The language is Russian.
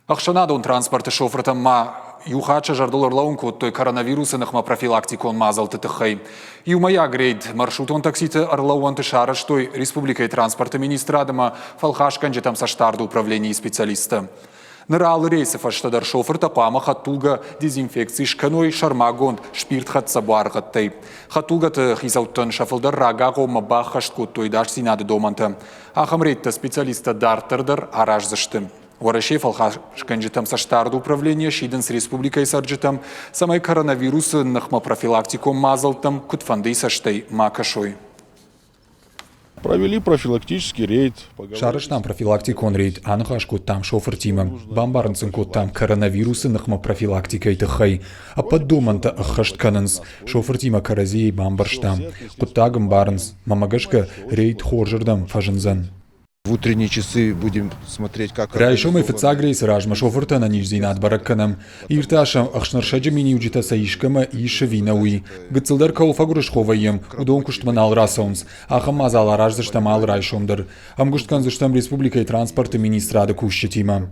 Ақшанадон транспорты шофыртын ма юхача жардоларлауын көтті коронавирусы нықма профилактикон мазалты тұқай. Юмая грейд маршрутон такситі арлауын тышарыш той республикай транспорты министрадыма фалхашкан жетам саштарды управление специалисты. Ныралы рейсов аштадар шофыр тақуама хаттулга дезинфекции шканой шармагонд шпирт хатса буарғаттай. Хаттулга ты хизауттан шафылдар рагағо мабақ хашт көттой даш синады доманты. Ахам рейдті специалиста дартырдар араж зашты. Варашей фалхашкан жетам саштарды управление шиден с республикой сарджетам самай коронавирусы нахма профилактиком мазалтам кутфандей саштай макашой. Провели профилактический рейд. Шарыштан профилактикон рейд анғаш көттам шофыр тимам. Бамбарынсын көттам коронавирусы нықма профилактикай тұқай. Апад доманта ұқышт канынс. Шофыр тима каразей бамбарштам. Құттагым барынс. Мамагашка рейд хоржырдам фажынзан. В утренние часы будем смотреть, как... Райшом и фицагрейс ражма шофырта на нижзинат баракканам. Ирташам ахшнаршаджа мини уджита саишкама и шевинауи. Гыцылдар кауфагурышховаем. Удон куштманал расаунс. Ахам мазал ражзаштамал райшомдар. Амгушткан заштам республикой транспорта министрада кущетима.